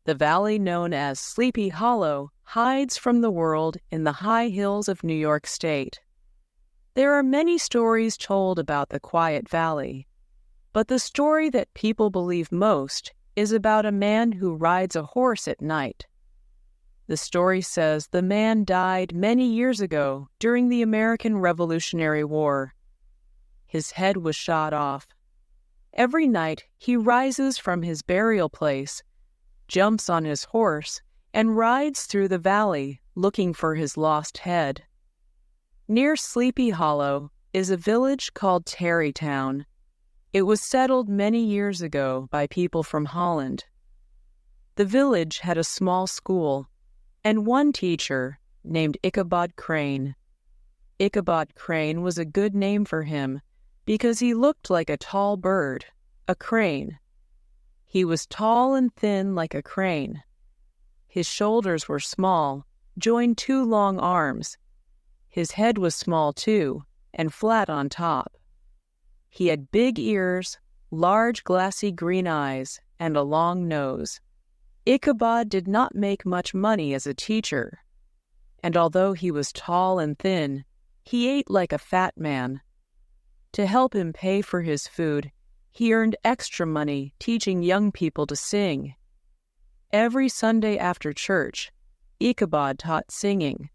The valley known as Sleepy Hollow hides from the world in the high hills of New York State. There are many stories told about the quiet valley, but the story that people believe most is about a man who rides a horse at night. The story says the man died many years ago during the American Revolutionary War. His head was shot off. Every night he rises from his burial place, jumps on his horse, and rides through the valley looking for his lost head. Near Sleepy Hollow is a village called Tarry Town. It was settled many years ago by people from Holland. The village had a small school and one teacher named Ichabod Crane. Ichabod Crane was a good name for him because he looked like a tall bird, a crane. He was tall and thin like a crane. His shoulders were small, joined two long arms. His head was small too, and flat on top. He had big ears, large glassy green eyes, and a long nose. Ichabod did not make much money as a teacher, and although he was tall and thin, he ate like a fat man. To help him pay for his food, he earned extra money teaching young people to sing. Every Sunday after church, Ichabod taught singing.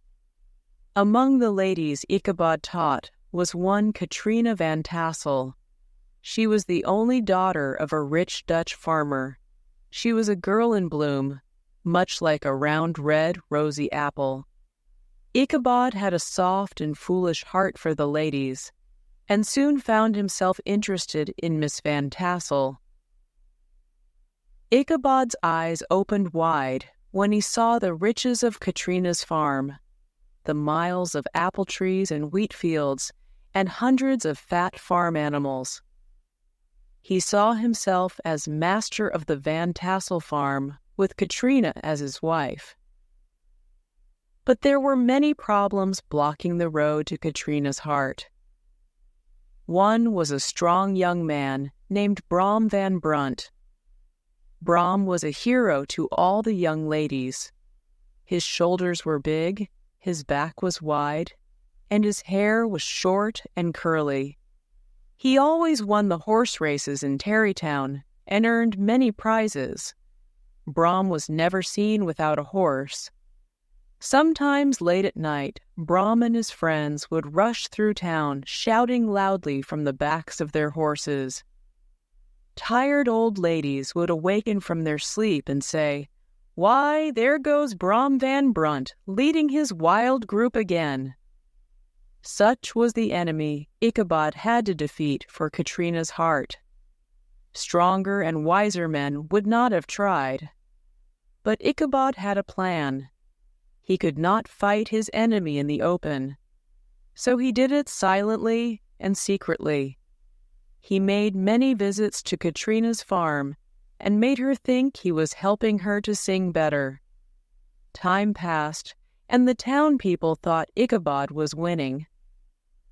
Among the ladies Ichabod taught was one Katrina Van Tassel. She was the only daughter of a rich Dutch farmer. She was a girl in bloom, much like a round red rosy apple. Ichabod had a soft and foolish heart for the ladies, and soon found himself interested in Miss Van Tassel. Ichabod's eyes opened wide when he saw the riches of Katrina's farm, the miles of apple trees and wheat fields, and hundreds of fat farm animals. He saw himself as master of the Van Tassel farm with Katrina as his wife. But there were many problems blocking the road to Katrina's heart. One was a strong young man named Brom Van Brunt. Brom was a hero to all the young ladies. His shoulders were big, his back was wide, and his hair was short and curly. He always won the horse races in Tarry Town and earned many prizes. Brom was never seen without a horse. Sometimes late at night, Brom and his friends would rush through town shouting loudly from the backs of their horses. Tired old ladies would awaken from their sleep and say, "Why, there goes Brom Van Brunt, leading his wild group again." Such was the enemy Ichabod had to defeat for Katrina's heart. Stronger and wiser men would not have tried. But Ichabod had a plan. He could not fight his enemy in the open, so he did it silently and secretly. He made many visits to Katrina's farm and made her think he was helping her to sing better. Time passed, and the town people thought Ichabod was winning.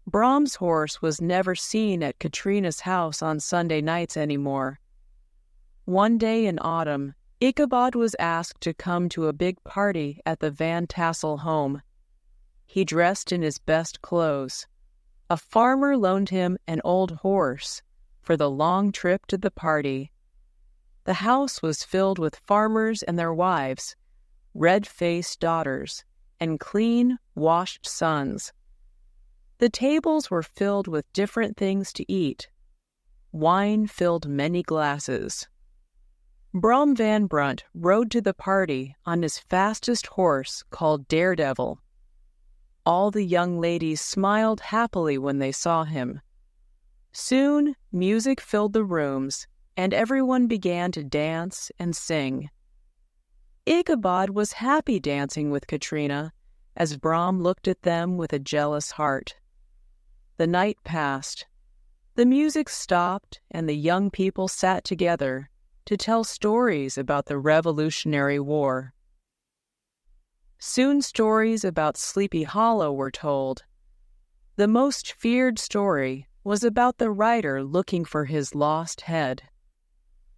Brom's horse was never seen at Katrina's house on Sunday nights anymore. One day in autumn, Ichabod was asked to come to a big party at the Van Tassel home. He dressed in his best clothes. A farmer loaned him an old horse for the long trip to the party. The house was filled with farmers and their wives, red-faced daughters, and clean, washed sons. The tables were filled with different things to eat. Wine filled many glasses. Brom Van Brunt rode to the party on his fastest horse called Daredevil. All the young ladies smiled happily when they saw him. Soon, music filled the rooms, and everyone began to dance and sing. Ichabod was happy dancing with Katrina, as Brom looked at them with a jealous heart. The night passed. The music stopped, and the young people sat together to tell stories about the Revolutionary War. Soon stories about Sleepy Hollow were told. The most feared story was about the rider looking for his lost head.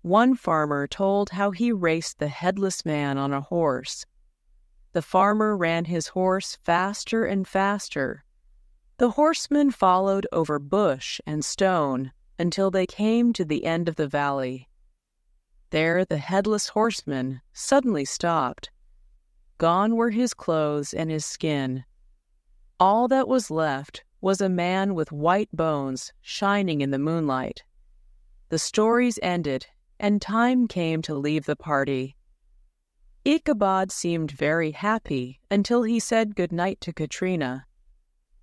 One farmer told how he raced the headless man on a horse. The farmer ran his horse faster and faster. The horseman followed over bush and stone until they came to the end of the valley. There the headless horseman suddenly stopped. Gone were his clothes and his skin. All that was left was a man with white bones shining in the moonlight. The stories ended, and time came to leave the party. Ichabod seemed very happy until he said good-night to Katrina.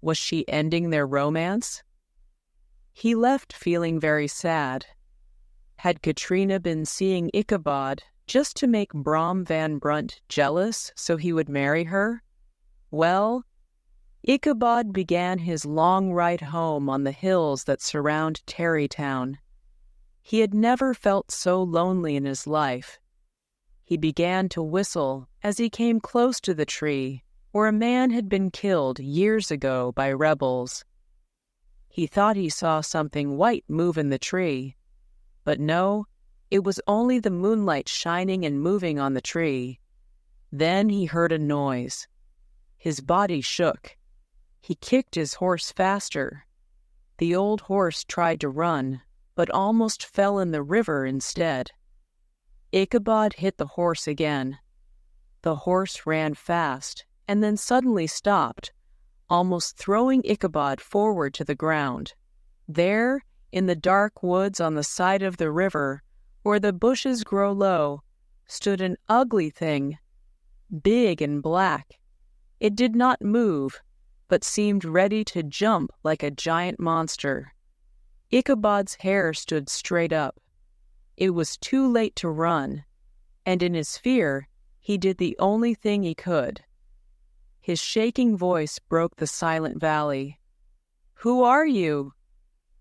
Was she ending their romance? He left feeling very sad. Had Katrina been seeing Ichabod just to make Brom Van Brunt jealous so he would marry her? Well, Ichabod began his long ride home on the hills that surround Tarry Town. He had never felt so lonely in his life. He began to whistle as he came close to the tree where a man had been killed years ago by rebels. He thought he saw something white move in the tree, but no, it was only the moonlight shining and moving on the tree. Then he heard a noise. His body shook. He kicked his horse faster. The old horse tried to run, but almost fell in the river instead. Ichabod hit the horse again. The horse ran fast and then suddenly stopped, almost throwing Ichabod forward to the ground. There, in the dark woods on the side of the river, where the bushes grow low, stood an ugly thing, big and black. It did not move, but seemed ready to jump like a giant monster. Ichabod's hair stood straight up. It was too late to run, and in his fear, he did the only thing he could. His shaking voice broke the silent valley. "Who are you?"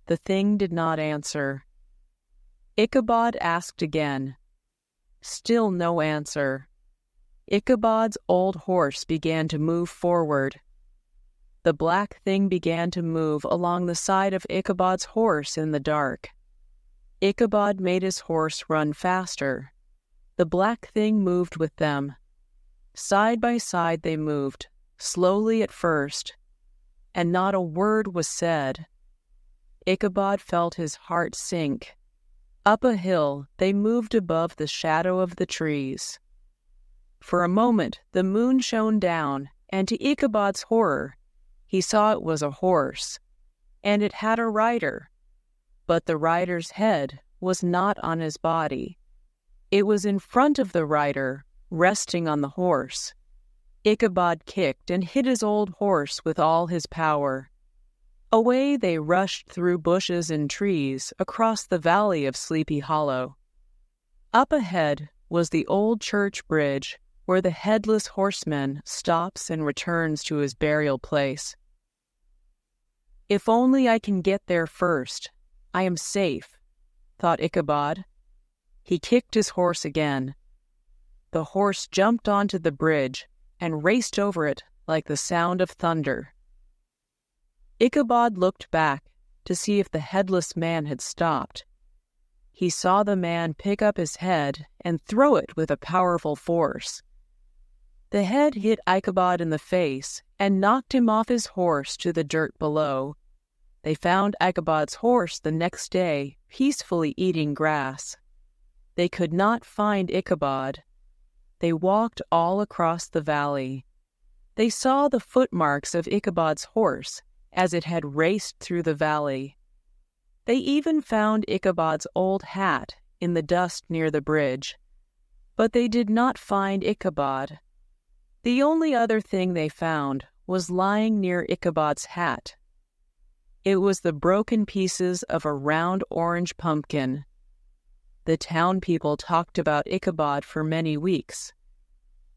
The thing did not answer. Ichabod asked again. Still no answer. Ichabod's old horse began to move forward. The black thing began to move along the side of Ichabod's horse in the dark. Ichabod made his horse run faster. The black thing moved with them. Side by side they moved, slowly at first, and not a word was said. Ichabod felt his heart sink. Up a hill they moved above the shadow of the trees. For a moment the moon shone down, and to Ichabod's horror, he saw it was a horse, and it had a rider. But the rider's head was not on his body. It was in front of the rider, resting on the horse. Ichabod kicked and hit his old horse with all his power. Away they rushed through bushes and trees across the valley of Sleepy Hollow. Up ahead was the old church bridge where the headless horseman stops and returns to his burial place. If only I can get there first, I am safe, thought Ichabod. He kicked his horse again. The horse jumped onto the bridge and raced over it like the sound of thunder. Ichabod looked back to see if the headless man had stopped. He saw the man pick up his head and throw it with a powerful force. The head hit Ichabod in the face and knocked him off his horse to the dirt below. They found Ichabod's horse the next day, peacefully eating grass. They could not find Ichabod. They walked all across the valley. They saw the footmarks of Ichabod's horse as it had raced through the valley. They even found Ichabod's old hat in the dust near the bridge. But they did not find Ichabod. The only other thing they found was lying near Ichabod's hat. It was the broken pieces of a round orange pumpkin. The town people talked about Ichabod for many weeks.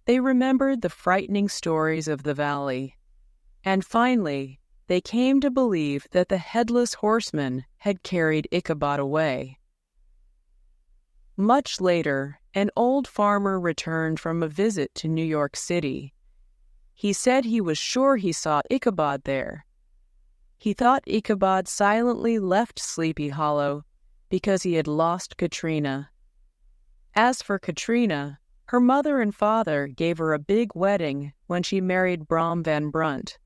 They remembered the frightening stories of the valley. And finally, they came to believe that the headless horseman had carried Ichabod away. Much later, an old farmer returned from a visit to New York City. He said he was sure he saw Ichabod there. He thought Ichabod silently left Sleepy Hollow because he had lost Katrina. As for Katrina, her mother and father gave her a big wedding when she married Brom van Brunt.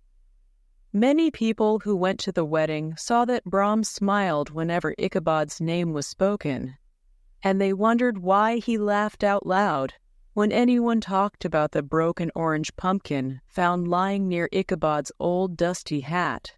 Many people who went to the wedding saw that Brom smiled whenever Ichabod's name was spoken, and they wondered why he laughed out loud when anyone talked about the broken orange pumpkin found lying near Ichabod's old dusty hat.